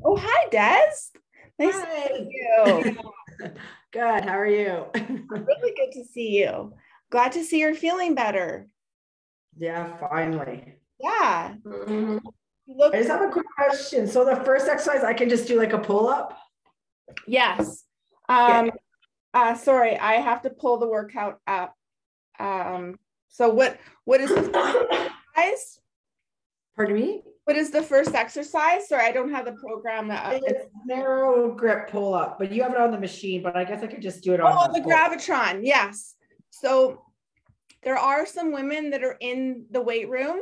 Oh, hi, Des. Nice Hi. to see you. Good. How are you? Really good to see you. Glad to see you're feeling better. Yeah, finally. Yeah. Mhm. You look, I just have a quick question. So the first exercise, I can just do like a pull-up? yes. Okay. Sorry, I have to pull the workout up. So what is the first exercise? Pardon me? What is the first exercise? Sorry, I don't have the program. It's narrow grip pull-up, but you have it on the machine, but I guess I could just do it on Oh, the the pull. Gravitron. Yes. So there are some women that are in the weight room.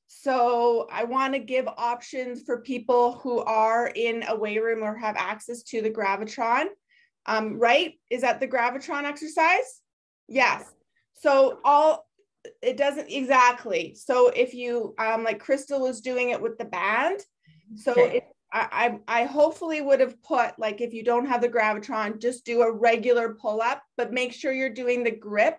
So I want to give options for people who are in a weight room or have access to the Gravitron. Right? Is that the Gravitron exercise? Yes. So it doesn't exactly. So if you, like Crystal was doing it with the band. So Okay. I hopefully would have put, like, if you don't have the Gravitron, just do a regular pull up, but make sure you're doing the grip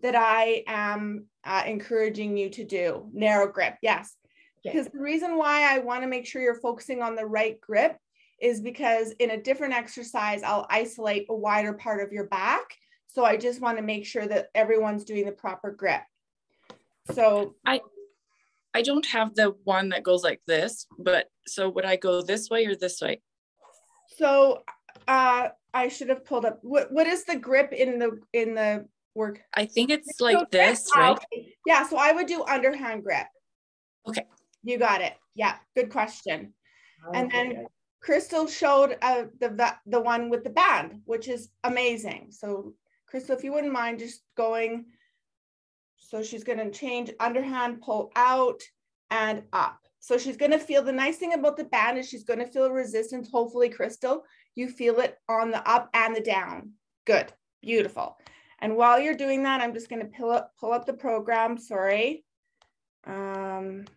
that I am encouraging you to do. Narrow grip, yes. Because the reason why I want to make sure you're focusing on the right grip is because in a different exercise, I'll isolate a wider part of your back. So I just want to make sure that everyone's doing the proper grip. So I don't have the one that goes like this, but so would I go this way or this way? So I should have pulled up, what is the grip in the work? I think it's like this, right? Okay. Yeah, so I would do underhand grip. Okay. You got it. Yeah, good question. Okay. And then Crystal showed the one with the band, which is amazing. So Crystal, if you wouldn't mind just going. So she's going to change underhand, pull out and up. So she's going to feel, the nice thing about the band is she's going to feel resistance. Hopefully, Crystal, you feel it on the up and the down. Good. Beautiful. And while you're doing that, I'm just going to pull up the program. Sorry. And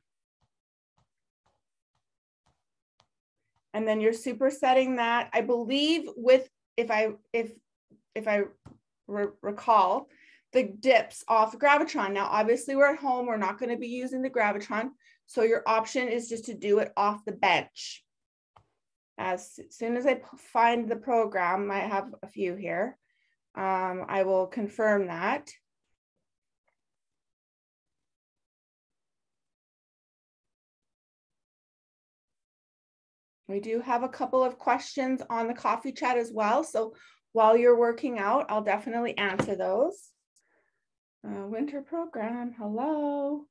then you're supersetting that. I believe with, if I recall, the dips off the Gravitron. Now, obviously we're at home. We're not going to be using the Gravitron. So your option is just to do it off the bench. As soon as I find the program, I have a few here. I will confirm that. We do have a couple of questions on the coffee chat as well. So while you're working out, I'll definitely answer those. Winter program, hello.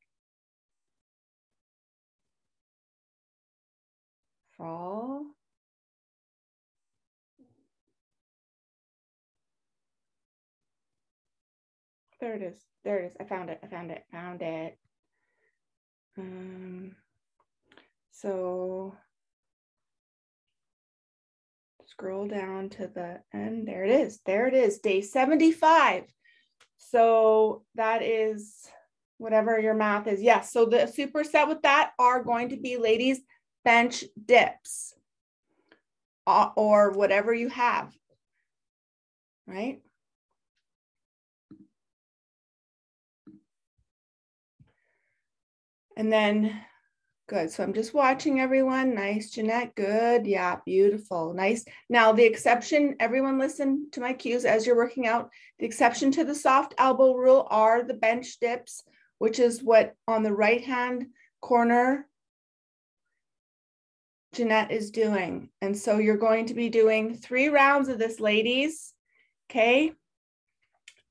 Fall. There it is. There it is. I found it. I found it. Found it. So scroll down to the end. There it is. There it is. Day 75. So that is whatever your math is. Yes. So the superset with that are going to be, ladies, bench dips or whatever you have, right? And then, good. So I'm just watching everyone. Nice, Jeanette. Good. Yeah, beautiful. Nice. Now, the exception, everyone listen to my cues as you're working out. The exception to the soft elbow rule are the bench dips, which is what on the right-hand corner Jeanette is doing. And so you're going to be doing 3 rounds of this, ladies. Okay.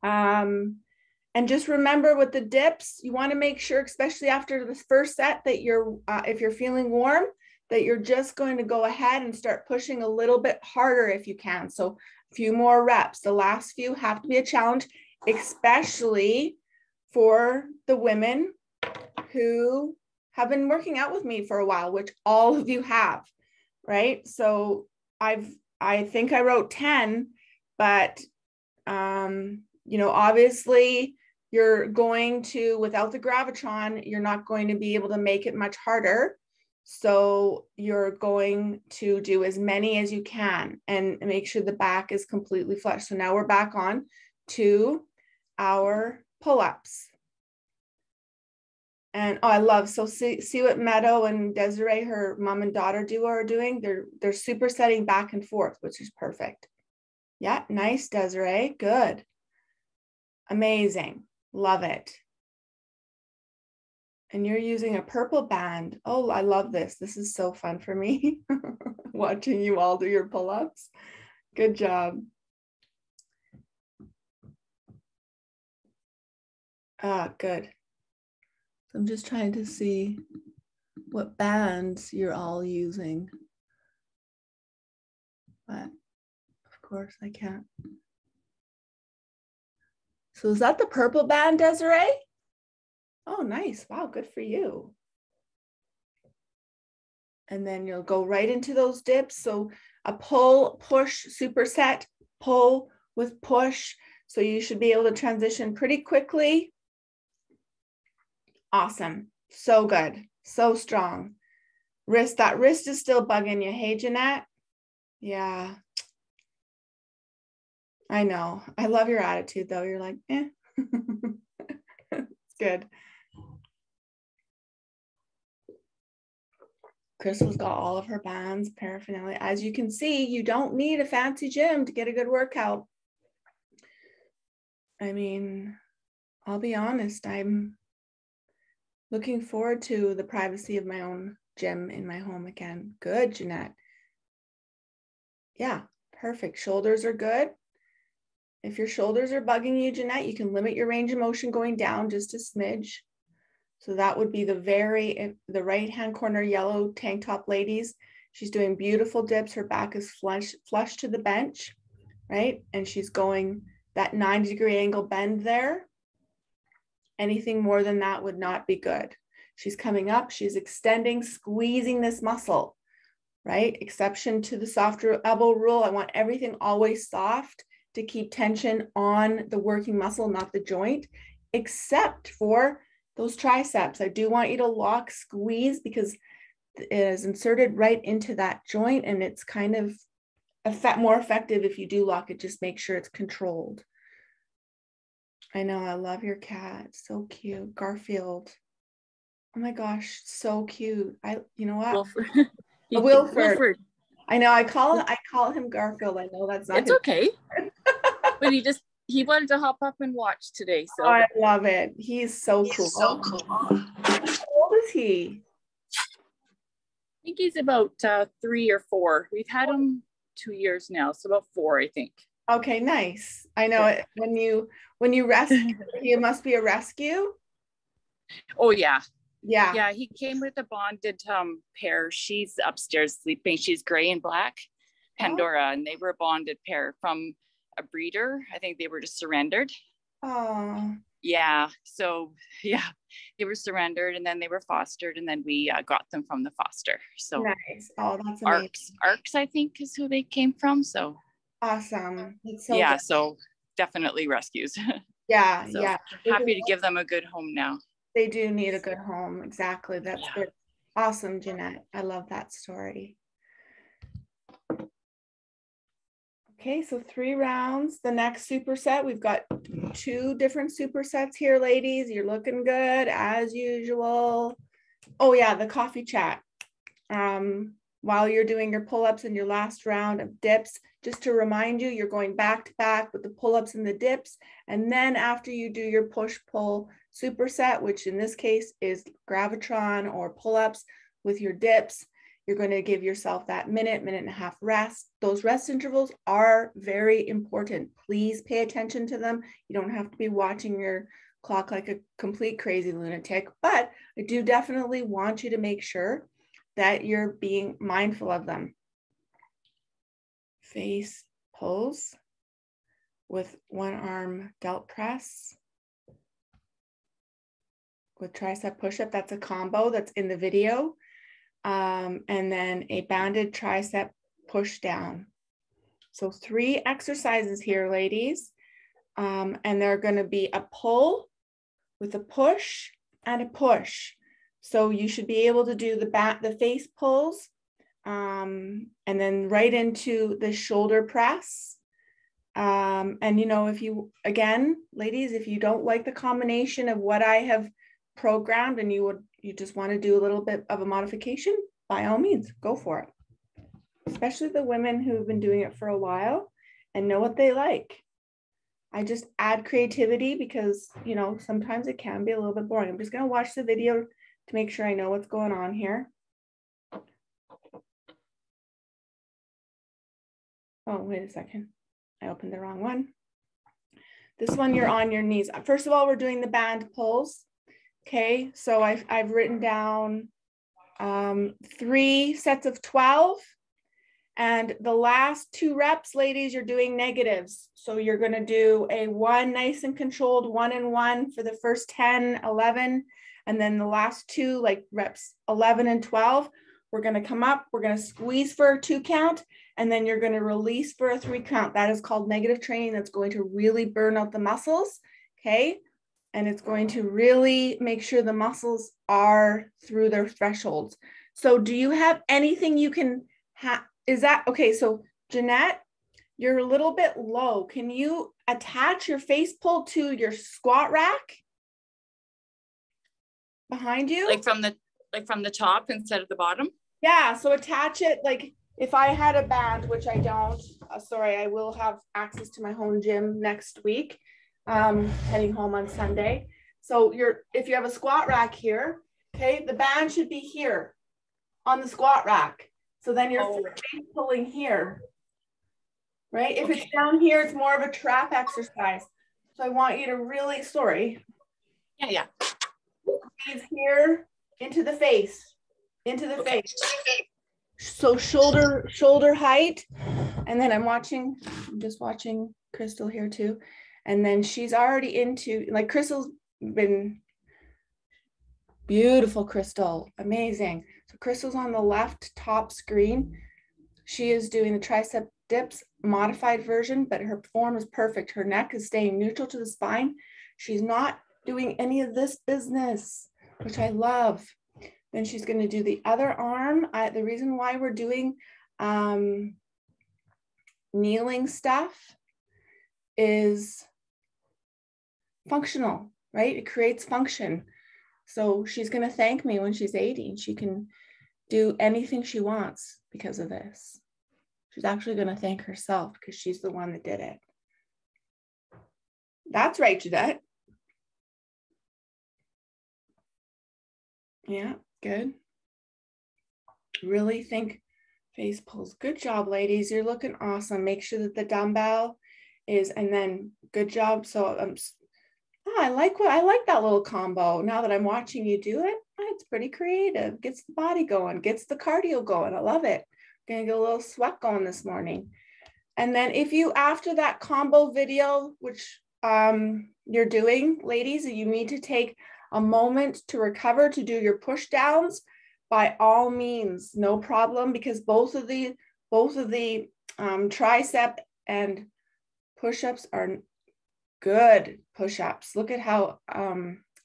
And just remember with the dips, you want to make sure, especially after the first set, that you're, if you're feeling warm, that you're just going to go ahead and start pushing a little bit harder if you can. So a few more reps. The last few have to be a challenge, especially for the women who have been working out with me for a while, which all of you have, right? So I think I wrote 10, but you know, obviously you're going to, without the Gravitron, you're not going to be able to make it much harder. So you're going to do as many as you can and make sure the back is completely flush. So now we're back on to our pull-ups. And oh, I love, so see what Meadow and Desiree, her mom and daughter duo, are doing. They're supersetting back and forth, which is perfect. Yeah, nice, Desiree. Good. Amazing. Love it. And you're using a purple band. Oh, I love this. This is so fun for me. Watching you all do your pull-ups. Good job. Ah, good. I'm just trying to see what bands you're all using. But of course I can't. So is that the purple band, Desiree? Oh, nice. Wow, good for you. And then you'll go right into those dips. So a pull, push, superset, pull with push. So you should be able to transition pretty quickly. Awesome. So good. So strong. Wrist, that wrist is still bugging you. Hey, Jeanette? Yeah. I know. I love your attitude though. You're like, eh. It's good. Crystal's got all of her bands, paraphernalia. As you can see, you don't need a fancy gym to get a good workout. I mean, I'll be honest, I'm looking forward to the privacy of my own gym in my home again. Good, Jeanette. Yeah, perfect. Shoulders are good. If your shoulders are bugging you, Jeanette, you can limit your range of motion going down just a smidge. So that would be the right-hand corner yellow tank top ladies. She's doing beautiful dips. Her back is flush to the bench, right? And she's going that 90-degree angle bend there. Anything more than that would not be good. She's coming up, she's extending, squeezing this muscle, right? Exception to the softer elbow rule. I want everything always soft to keep tension on the working muscle, not the joint, except for those triceps. I do want you to lock, squeeze, because it is inserted right into that joint, and it's kind of more effective if you do lock it. Just make sure it's controlled. I know, I love your cat. So cute. Garfield. Oh my gosh, so cute. You know what? Wilford. Wilford. I know, I call him Garfield. I know that's not. It's okay. But he wanted to hop up and watch today. So oh, I love it. He's so cool. So cool. How old is he? I think he's about 3 or 4. We've had him 2 years now, so about 4, I think. Okay, nice. I know it. When you rescue, he must be a rescue. Oh yeah. Yeah. Yeah, he came with a bonded pair. She's upstairs sleeping. She's gray and black, Pandora, and they were a bonded pair from a breeder. I think they were just surrendered. Oh. Yeah. So yeah, they were surrendered, and then they were fostered, and then we got them from the foster. So nice. Oh, that's amazing. Arcs, I think, is who they came from. So awesome. So yeah. good. So definitely rescues. Yeah. So yeah. Happy to give them a good home now. They do need a good home. Exactly. That's good. Awesome, Jeanette. I love that story. Okay, so 3 rounds. The next superset, we've got 2 different supersets here, ladies. You're looking good as usual. Oh yeah, the coffee chat. While you're doing your pull-ups in your last round of dips, just to remind you, you're going back to back with the pull-ups and the dips. And then after you do your push-pull superset, which in this case is Gravitron or pull-ups with your dips, you're going to give yourself that minute and a half rest. Those rest intervals are very important. Please pay attention to them. You don't have to be watching your clock like a complete crazy lunatic, but I do definitely want you to make sure that you're being mindful of them. Face pulls with one arm delt press with tricep push-up. That's a combo that's in the video. And then a banded tricep push-down. So 3 exercises here, ladies. And they're going to be a pull with a push and a push. So you should be able to do the face pulls and then right into the shoulder press. And you know, if you, again, ladies, if you don't like the combination of what I have programmed and you just want to do a little bit of a modification, by all means, go for it. Especially the women who've been doing it for a while and know what they like. I just add creativity because, you know, sometimes it can be a little bit boring. I'm just going to watch the video to make sure I know what's going on here. Oh, wait a second. I opened the wrong one. This one, you're on your knees. First of all, we're doing the band pulls. Okay, so I've written down 3 sets of 12. And the last 2 reps, ladies, you're doing negatives. So you're going to do a 1 nice and controlled 1 and 1 for the first 10, 11. And then the last 2, like reps 11 and 12, we're going to come up, we're going to squeeze for a 2 count, and then you're going to release for a 3 count. That is called negative training. That's going to really burn out the muscles. Okay. And it's going to really make sure the muscles are through their thresholds. So do you have anything you can have? Is that okay? So Jeanette, you're a little bit low. Can you attach your face pull to your squat rack behind you? Like from the top instead of the bottom? Yeah, so attach it. Like if I had a band, which I don't, sorry, I will have access to my home gym next week, heading home on Sunday. So if you have a squat rack here, okay, the band should be here on the squat rack. So then you're face pulling here, right? If it's down here, it's more of a trap exercise. So I want you to really, sorry. Yeah. Squeeze here into the face, face. So shoulder height. And then I'm just watching Crystal here too. And then she's already into, like Crystal's been beautiful, Crystal, amazing. So Crystal's on the left top screen. She is doing the tricep dips modified version, but her form is perfect. Her neck is staying neutral to the spine. She's not doing any of this business, which I love. Then she's going to do the other arm. The reason why we're doing kneeling stuff is functional, right? It creates function. So she's going to thank me when she's 80. She can do anything she wants because of this. She's actually going to thank herself because she's the one that did it. That's right, Jeanette. Yeah, good. Really think face pulls. Good job, ladies. You're looking awesome. Make sure that the dumbbell is, and then good job. So I like that little combo. Now that I'm watching you do it, it's pretty creative. Gets the body going, gets the cardio going. I love it. Gonna get a little sweat going this morning. And then if you, after that combo video, which you're doing, ladies, you need to take a moment to recover to do your push downs, by all means, no problem, because both of the tricep and push-ups are good push-ups. Look at how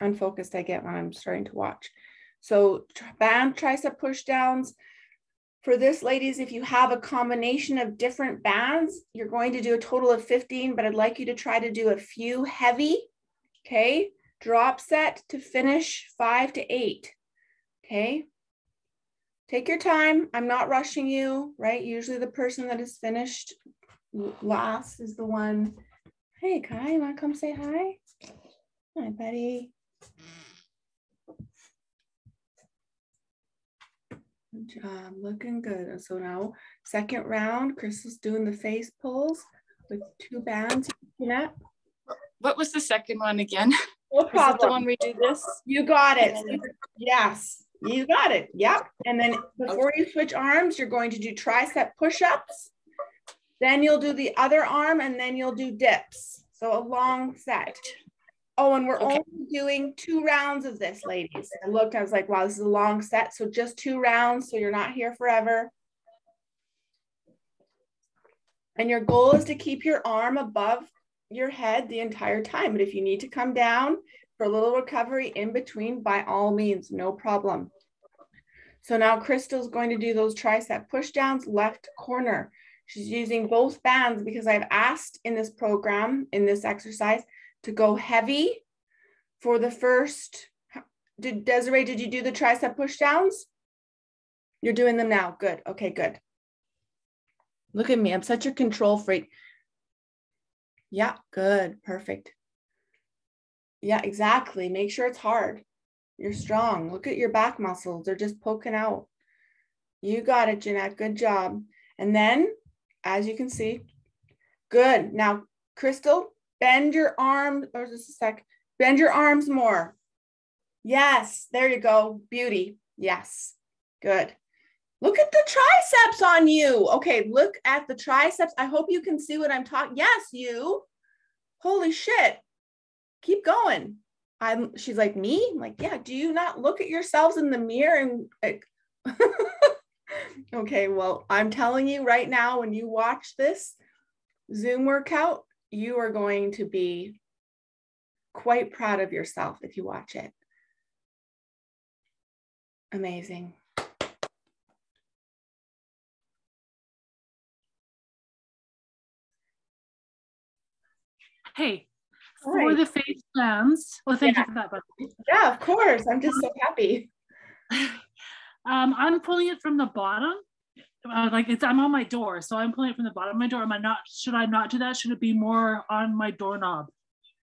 unfocused I get when I'm starting to watch. So band tricep push-downs. For this, ladies, if you have a combination of different bands, you're going to do a total of 15, but I'd like you to try to do a few heavy, okay? Drop set to finish 5 to 8, okay? Take your time. I'm not rushing you, right? Usually the person that is finished last is the one. Hey, Kai, you want to come say hi? Hi, buddy. Good job, looking good. So now, second round, Crystal's doing the face pulls with 2 bands. What was the second one again? No problem. Was it the one we do this? You got it. Yes, you got it. Yep. And then before you switch arms, you're going to do tricep push-ups. Then you'll do the other arm, and then you'll do dips. So a long set. Oh, and we're only doing 2 rounds of this, ladies. I looked, I was like, wow, this is a long set. So just 2 rounds, so you're not here forever. And your goal is to keep your arm above your head the entire time. But if you need to come down for a little recovery in between, by all means, no problem. So now Crystal's going to do those tricep push-downs, left corner. She's using both bands because I've asked in this program, in this exercise, to go heavy for the first Desiree, did you do the tricep push downs? You're doing them now. Good. Okay, good. Look at me. I'm such a control freak. Yeah, good. Perfect. Yeah, exactly. Make sure it's hard. You're strong. Look at your back muscles. They're just poking out. You got it, Jeanette. Good job. And then, as you can see, good. Now, Crystal, bend your arm, or just a sec. Bend your arms more. Yes, there you go. Beauty. Yes, good. Look at the triceps on you. Okay, look at the triceps. I hope you can see what I'm talking. Yes, you. Holy shit. Keep going. She's like, me? I'm like, yeah, do you not look at yourselves in the mirror and like, okay, well, I'm telling you right now, when you watch this Zoom workout, you are going to be quite proud of yourself if you watch it. Amazing. Hey, for the face plans. Well, thank you for that, by the way. Yeah, of course. I'm just so happy. I'm pulling it from the bottom. Like I'm on my door, so I'm pulling it from the bottom of my door. Should I not do that? Should it be more on my doorknob?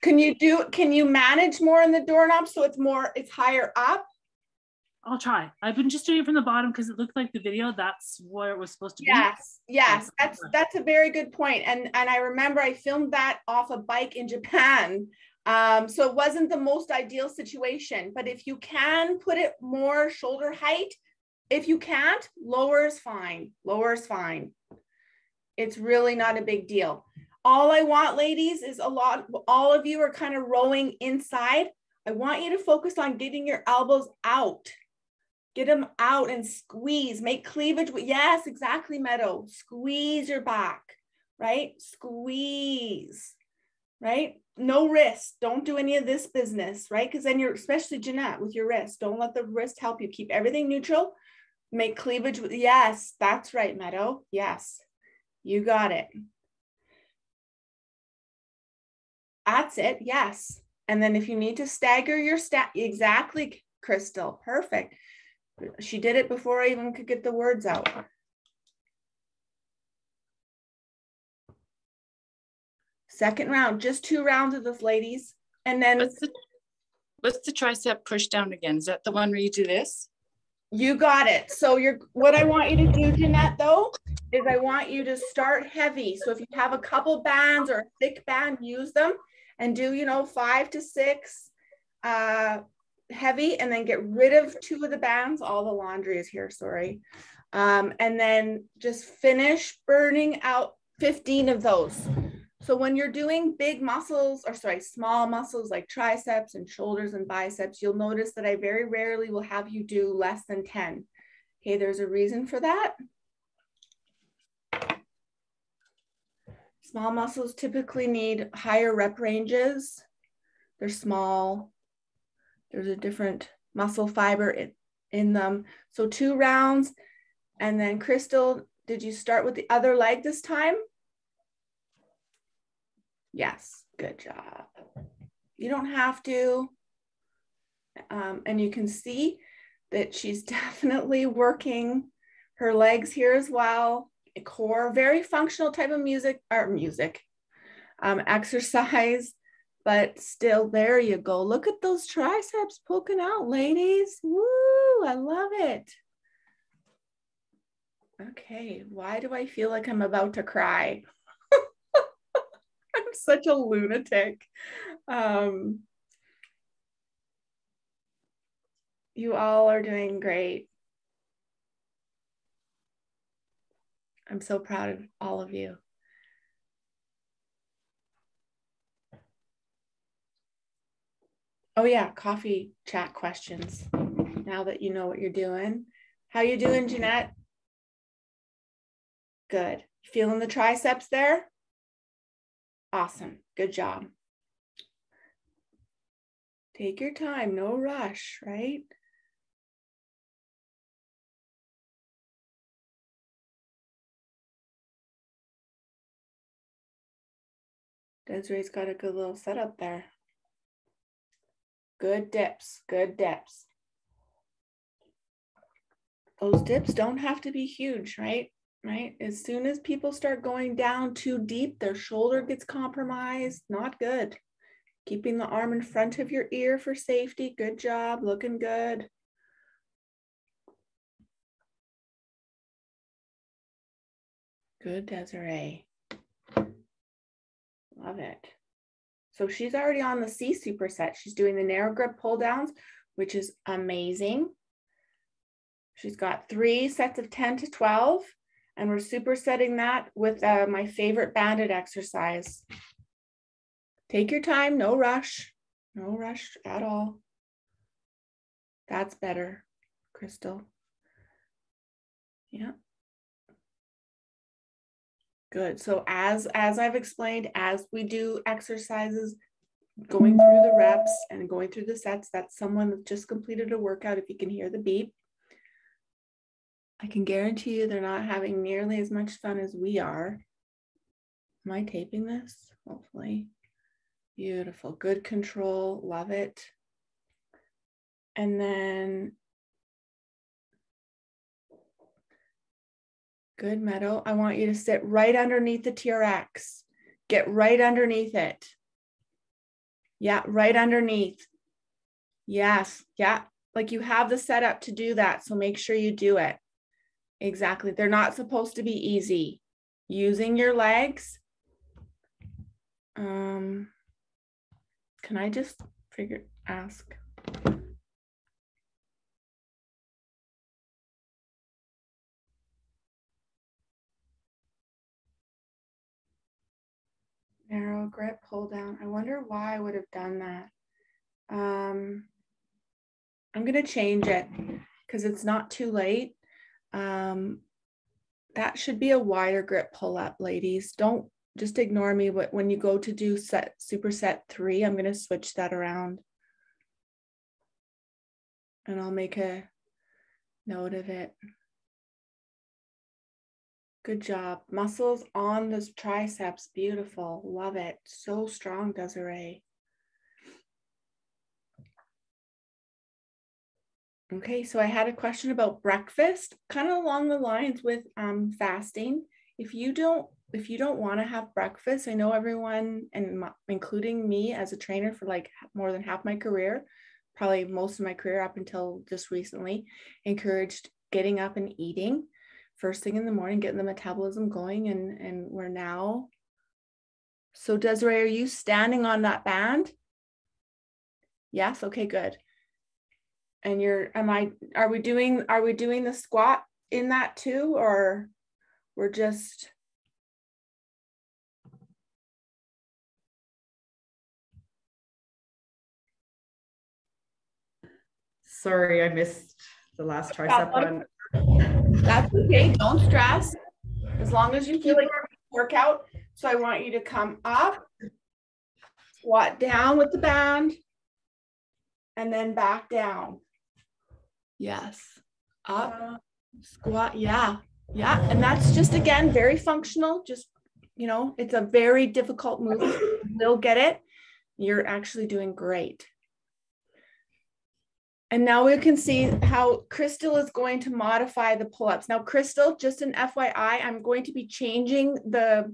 Can you manage more in the doorknob so it's higher up? I'll try. I've been just doing it from the bottom because it looked like the video. That's where it was supposed to be. Yes. That's a very good point. And I remember I filmed that off a bike in Japan. So it wasn't the most ideal situation, but if you can put it more shoulder height, if you can't, lower is fine. Lower is fine. It's really not a big deal. All I want, ladies, is all of you are kind of rowing inside. I want you to focus on getting your elbows out. Get them out and squeeze, make cleavage. Yes, exactly, Meadow. Squeeze your back, right? Squeeze, right? No wrist. Don't do any of this business, right? Because then especially Jeanette, with your wrist. Don't let the wrist help you. Keep everything neutral. Make cleavage. Yes, that's right, Meadow. Yes, you got it. That's it. Yes. And then if you need to stagger your exactly, Crystal. Perfect. She did it before I even could get the words out. Second round, just 2 rounds of this, ladies. And then what's the tricep push down again? Is that the one where you do this? You got it. So what I want you to do, Jeanette, though, is I want you to start heavy. So if you have a couple bands or a thick band, use them and do, 5 to 6 heavy, and then get rid of 2 of the bands. All the laundry is here, sorry. And then just finish burning out 15 of those. So when you're doing big muscles, small muscles like triceps and shoulders and biceps, you'll notice that I very rarely will have you do less than 10. Okay, there's a reason for that. Small muscles typically need higher rep ranges. They're small. There's a different muscle fiber in them. So 2 rounds. And then Crystal, did you start with the other leg this time? Yes, good job. You don't have to. And you can see that she's definitely working her legs here as well. A core, very functional type of exercise. But still, there you go. Look at those triceps poking out, ladies. Woo, I love it. Okay, why do I feel like I'm about to cry? I'm such a lunatic. You all are doing great. I'm so proud of all of you. Oh yeah, coffee chat questions. Now that you know what you're doing. How you doing, Jeanette? Good. Feeling the triceps there? Awesome. Good job. Take your time, no rush, right? Desiree's got a good little setup there. Good dips, good dips. Those dips don't have to be huge, right? Right? As soon as people start going down too deep, their shoulder gets compromised. Not good. Keeping the arm in front of your ear for safety. Good job, looking good. Good, Desiree. Love it. So she's already on the C superset. She's doing the narrow grip pull downs, which is amazing. She's got 3 sets of 10 to 12, and we're supersetting that with my favorite banded exercise. Take your time, no rush at all. That's better, Crystal. Yeah. Good. So as I've explained, as we do exercises, going through the reps and going through the sets, that's someone that just completed a workout. If you can hear the beep, I can guarantee you they're not having nearly as much fun as we are. Am I taping this? Hopefully. Beautiful. Good control. Love it. And then good, Meadow. I want you to sit right underneath the TRX. Get right underneath it. Yeah, right underneath. Yes. Yeah. Like you have the setup to do that. So make sure you do it. Exactly. They're not supposed to be easy. Using your legs. Can I just ask? Narrow grip, pull down. I wonder why I would have done that. I'm going to change it because it's not too late. That should be a wider grip pull up, ladies. Don't just ignore me. But when you go to do superset 3, I'm going to switch that around. And I'll make a note of it. Good job. Muscles on the triceps. Beautiful. Love it. So strong, Desiree. Okay, so I had a question about breakfast, kind of along the lines with fasting. If you don't want to have breakfast, I know everyone, and including me as a trainer for like more than half my career, probably most of my career up until just recently, encouraged getting up and eating first thing in the morning, getting the metabolism going, and we're now. So Desiree, are you standing on that band? Yes, okay, good. And are we doing the squat in that too, or we're just? Sorry, I missed the last tricep one. That's okay, don't stress. As long as you feel like you're workout. So I want you to come up, squat down with the band, and then back down. Yes, up, squat, yeah. And that's just, again, very functional. Just, it's a very difficult movement. You'll get it. You're actually doing great. And now we can see how Crystal is going to modify the pull-ups. Now, Crystal, just an FYI, I'm going to be changing the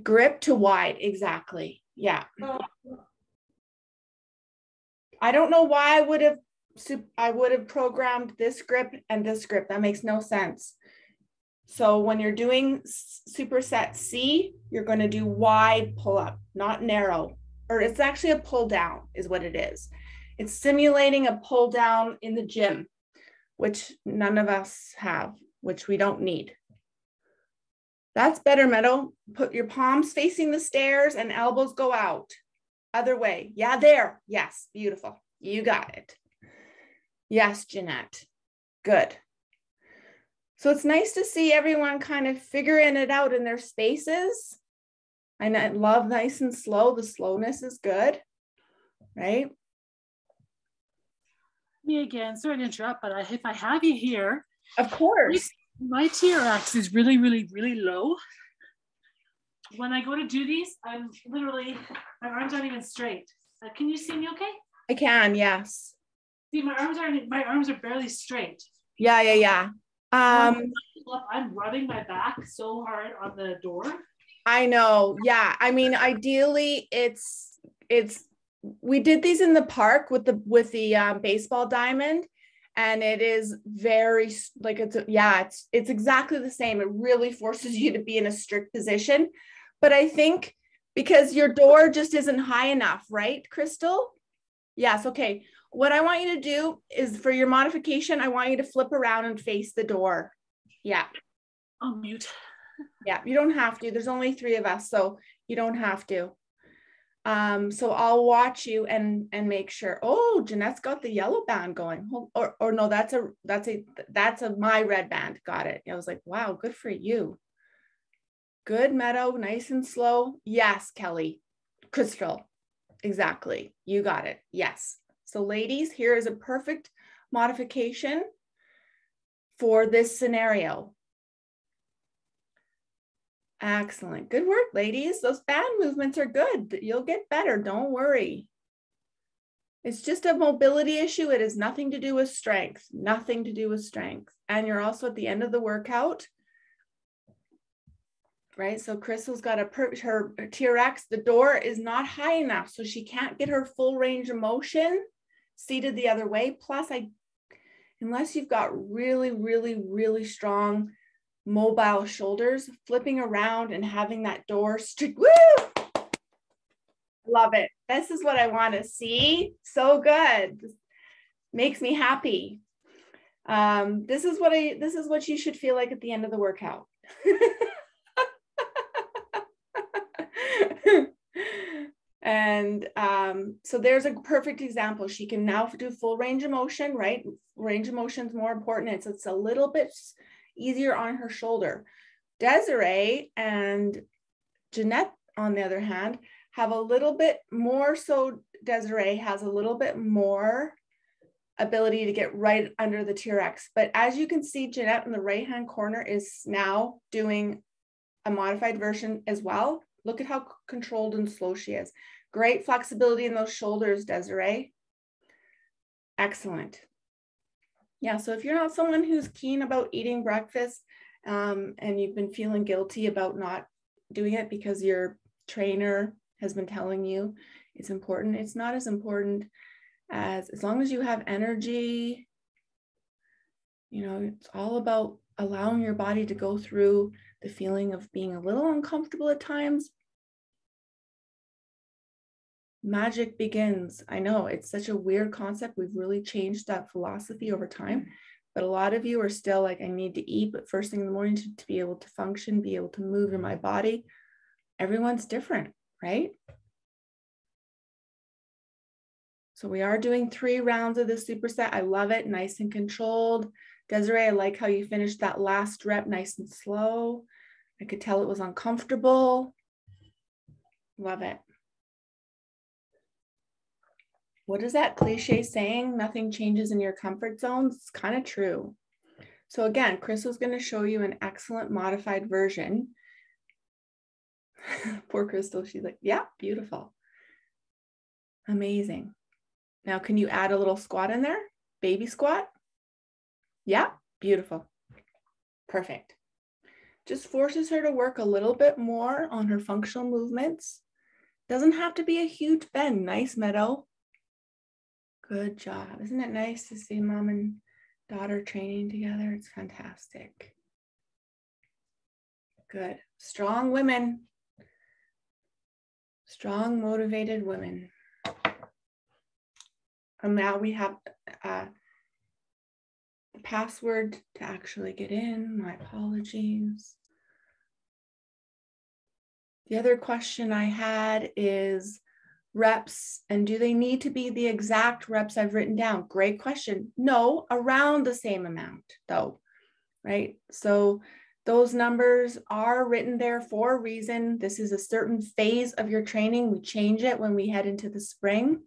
grip to wide. Exactly. Yeah. I don't know why I would have programmed this grip and this grip. That makes no sense. So when you're doing superset C, you're going to do wide pull-up, not narrow. Or it's actually a pull down is what it is. It's simulating a pull down in the gym, which none of us have, which we don't need. That's better, Meadow. Put your palms facing the stairs and elbows go out. Other way. Yeah, there. Yes, beautiful. You got it. Yes, Jeanette. Good. So it's nice to see everyone kind of figuring it out in their spaces. And I love nice and slow. The slowness is good, right? Me again, sorry to interrupt, but if I have you here, of course, my TRX is really, really, really low. When I go to do these, I'm literally, my arms aren't even straight. Can you see me okay? I can, yes. See, my arms are barely straight. Yeah. I'm rubbing my back so hard on the door. I know. Yeah. I mean, ideally we did these in the park with the baseball diamond, and it is very like, it's exactly the same. It really forces you to be in a strict position. But I think because your door just isn't high enough, right, Crystal? Yes. Okay. What I want you to do is, for your modification, I want you to flip around and face the door. Yeah. I'll mute. Yeah, you don't have to. There's only 3 of us, so you don't have to. So I'll watch you and make sure. Oh, Jeanette's got the yellow band going. Or no, that's my red band. Got it. I was like, wow, good for you. Good, Meadow, nice and slow. Yes, Kelly. Crystal. Exactly. You got it. Yes. So ladies, here is a perfect modification for this scenario. Excellent. Good work, ladies. Those band movements are good. You'll get better. Don't worry. It's just a mobility issue. It has nothing to do with strength. Nothing to do with strength. And you're also at the end of the workout, right? So Crystal's got her TRX. The door is not high enough, so she can't get her full range of motion seated the other way. Plus, unless you've got really, really, really strong mobile shoulders, flipping around and having that door strict. Woo! Love it. This is what I want to see. So good. This makes me happy. This is what you should feel like at the end of the workout. And so there's a perfect example. She can now do full range of motion, right? Range of motion is more important. It's a little bit easier on her shoulder. Desiree and Jeanette, on the other hand, have a little bit more. So Desiree has a little bit more ability to get right under the TRX. But as you can see, Jeanette in the right-hand corner is now doing a modified version as well. Look at how controlled and slow she is. Great flexibility in those shoulders, Desiree. Excellent. Yeah, so if you're not someone who's keen about eating breakfast and you've been feeling guilty about not doing it because your trainer has been telling you it's important, it's not as important as long as you have energy. You know, it's all about allowing your body to go through the feeling of being a little uncomfortable at times. Magic begins. I know it's such a weird concept. We've really changed that philosophy over time, but a lot of you are still like, I need to eat, but first thing in the morning to be able to function, be able to move in my body. Everyone's different, right? So we are doing 3 rounds of the superset. I love it. Nice and controlled. Desiree, I like how you finished that last rep nice and slow. I could tell it was uncomfortable. Love it. What is that cliche saying? Nothing changes in your comfort zones. It's kind of true. So again, Crystal's going to show you an excellent modified version. Poor Crystal. She's like, yeah, beautiful. Amazing. Now, can you add a little squat in there? Baby squat? Yeah, beautiful. Perfect. Just forces her to work a little bit more on her functional movements. Doesn't have to be a huge bend. Nice, Meadow. Good job. Isn't it nice to see mom and daughter training together? It's fantastic. Good. Strong women. Strong, motivated women. And now we have the password to actually get in. My apologies. The other question I had is reps, and do they need to be the exact reps I've written down? Great question. No, around the same amount though, right? So those numbers are written there for a reason. This is a certain phase of your training. We change it when we head into the spring.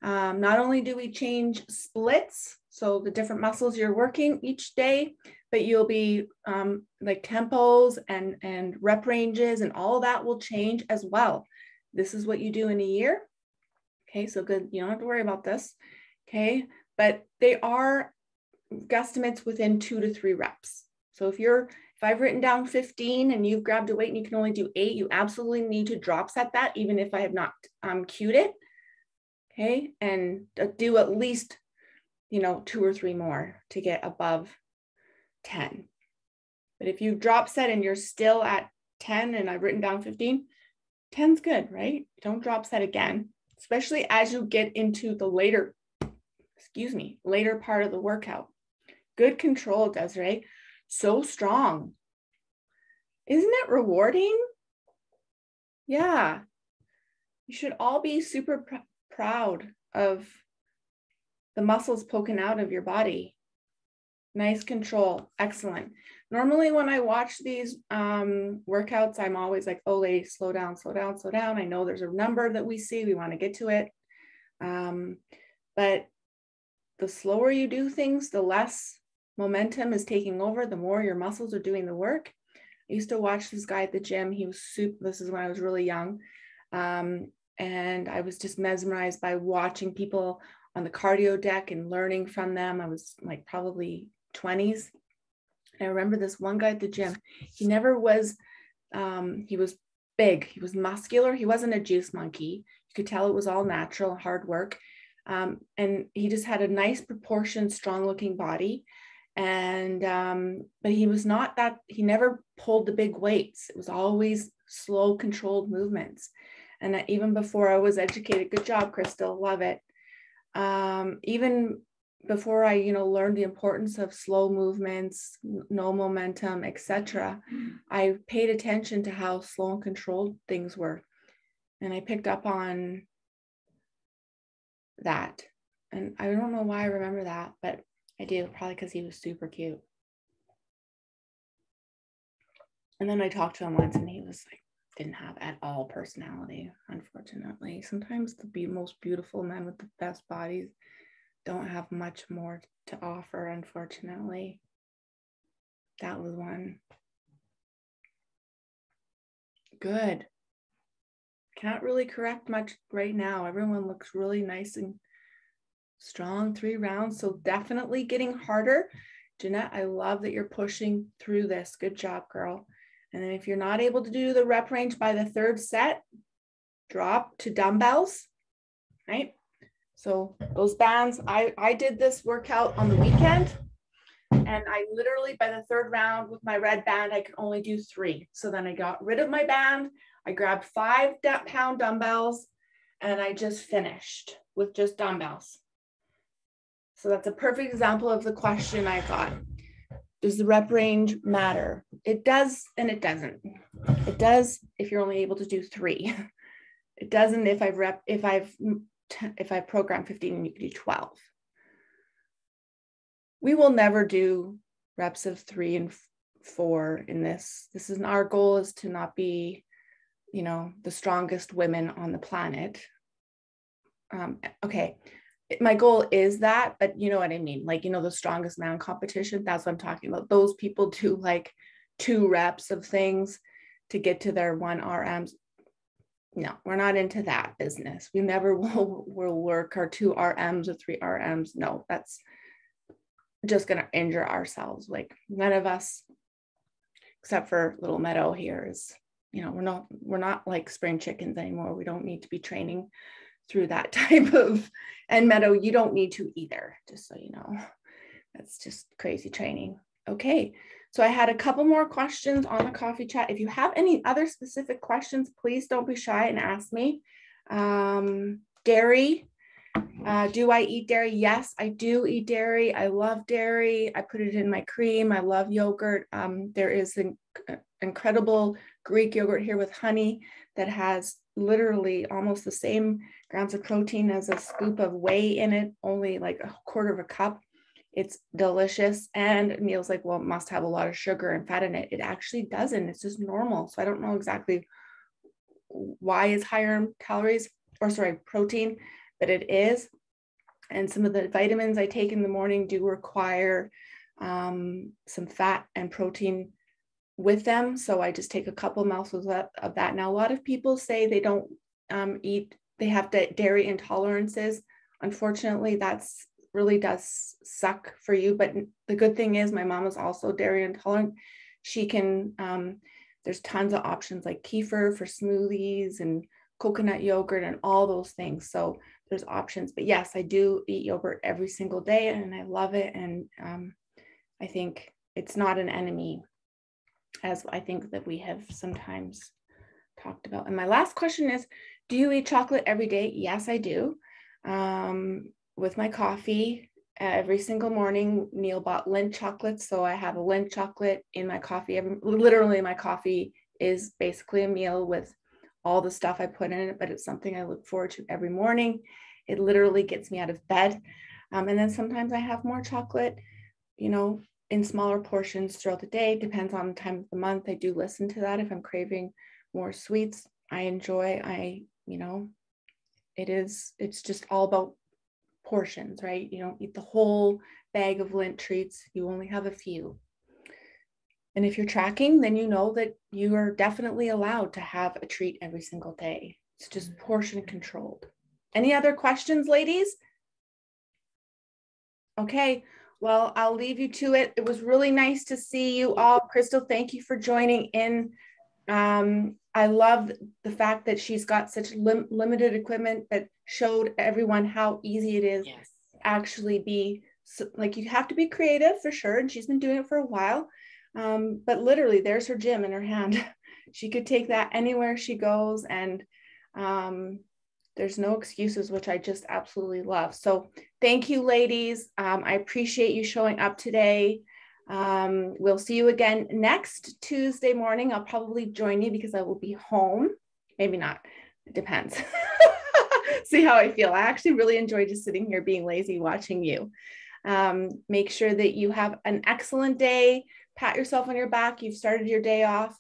Not only do we change splits, so the different muscles you're working each day, but you'll be like tempos and rep ranges and all that will change as well. This is what you do in a year. Okay, so good. You don't have to worry about this. Okay, but they are guesstimates within 2 to 3 reps. So if I've written down 15 and you've grabbed a weight and you can only do 8, you absolutely need to drop set that, even if I have not cued it. Okay, and do at least, 2 or 3 more to get above 10. But if you drop set and you're still at 10 and I've written down 15, 10's good, right? Don't drop set again, especially as you get into the later part of the workout. Good control, Desiree. So strong. Isn't it rewarding? Yeah. You should all be super proud of the muscles poking out of your body. Nice control. Excellent. Normally when I watch these workouts, I'm always like, oh, ladies, slow down, slow down, slow down. I know there's a number that we see. We want to get to it. But the slower you do things, the less momentum is taking over, the more your muscles are doing the work. I used to watch this guy at the gym. He was this is when I was really young. And I was just mesmerized by watching people on the cardio deck and learning from them. I was like probably 20s. And I remember this one guy at the gym. He never was, he was big. He was muscular. He wasn't a juice monkey. You could tell it was all natural, hard work. And he just had a nice proportioned, strong looking body. And, but he was not that, he never pulled the big weights. It was always slow, controlled movements. And even before I was educated, good job, Crystal, love it. Even before I, learned the importance of slow movements, no momentum, etc., I paid attention to how slow and controlled things were. And I picked up on that. And I don't know why I remember that, but I do, probably because he was super cute. And then I talked to him once and he was like, didn't have at all personality, unfortunately. Sometimes the most beautiful men with the best bodies don't have much more to offer, unfortunately. That was one. Good. Can't really correct much right now. Everyone looks really nice and strong. 3 rounds, so definitely getting harder. Jeanette, I love that you're pushing through this. Good job, girl. And then if you're not able to do the rep range by the 3rd set, drop to dumbbells, right? So those bands, I did this workout on the weekend and I literally by the 3rd round with my red band, I could only do 3. So then I got rid of my band. I grabbed 5-pound dumbbells and I just finished with just dumbbells. So that's a perfect example of the question I got. Does the rep range matter? It does and it doesn't. It does if you're only able to do 3. It doesn't if I've programmed 15 and you can do 12. We will never do reps of 3 and 4 in this. This is our goal is to not be, the strongest women on the planet. Okay. My goal is that, but you know what I mean? Like, the strongest man competition, that's what I'm talking about. Those people do like 2 reps of things to get to their 1 RMs. No, we're not into that business. We never will work our 2 RMs or 3 RMs. No, that's just going to injure ourselves. Like none of us, except for Little Meadow here is, we're not like spring chickens anymore. We don't need to be training through that type of, and Meadow, you don't need to either, just so you know. That's just crazy training. Okay, so I had a couple more questions on the coffee chat. If you have any other specific questions, please don't be shy and ask me. Dairy, do I eat dairy? Yes, I do eat dairy. I love dairy. I put it in my cream. I love yogurt. There is an incredible Greek yogurt here with honey that has literally almost the same grams of protein as a scoop of whey in it, only like a 1/4 cup. It's delicious. And Neil's like, well, it must have a lot of sugar and fat in it. It actually doesn't. It's just normal. So I don't know exactly why it's higher in calories, protein, but it is. And some of the vitamins I take in the morning do require some fat and protein with them. So I just take a couple mouthfuls of that. Now, a lot of people say they don't eat they have dairy intolerances. Unfortunately, that's really does suck for you. But the good thing is my mom is also dairy intolerant. She can, there's tons of options like kefir for smoothies and coconut yogurt and all those things. So there's options. But yes, I do eat yogurt every single day and I love it. And I think it's not an enemy, as I think that we have sometimes talked about. And my last question is, do you eat chocolate every day? Yes, I do. With my coffee every single morning. Neil bought Lindt chocolates, so I have a Lindt chocolate in my coffee. Literally, my coffee is basically a meal with all the stuff I put in it, but it's something I look forward to every morning. It literally gets me out of bed. And then sometimes I have more chocolate, you know, in smaller portions throughout the day. Depends on the time of the month. I do listen to that if I'm craving more sweets. I enjoy, you know, it's just all about portions, right? You don't eat the whole bag of Lindt treats. You only have a few. And if you're tracking, then you know that you are definitely allowed to have a treat every single day. It's just portion controlled. Any other questions, ladies? Okay, well, I'll leave you to it. It was really nice to see you all. Crystal, thank you for joining in. I love the fact that she's got such limited equipment that showed everyone how easy it is to actually be, like, you have to be creative for sure. And she's been doing it for a while. But literally there's her gym in her hand. She could take that anywhere she goes, and there's no excuses, which I just absolutely love. So thank you, ladies. I appreciate you showing up today. We'll see you again next Tuesday morning. I'll probably join you because I will be home. Maybe not. It depends. See how I feel. I actually really enjoy just sitting here being lazy watching you. Make sure that you have an excellent day. Pat yourself on your back. You've started your day off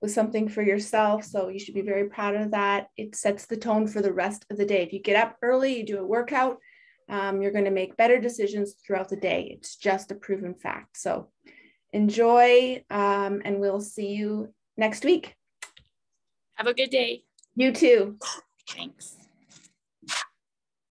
with something for yourself, so you should be very proud of that. It sets the tone for the rest of the day. If you get up early, you do a workout, you're going to make better decisions throughout the day. It's just a proven fact. So enjoy, and we'll see you next week. Have a good day. You too. Thanks.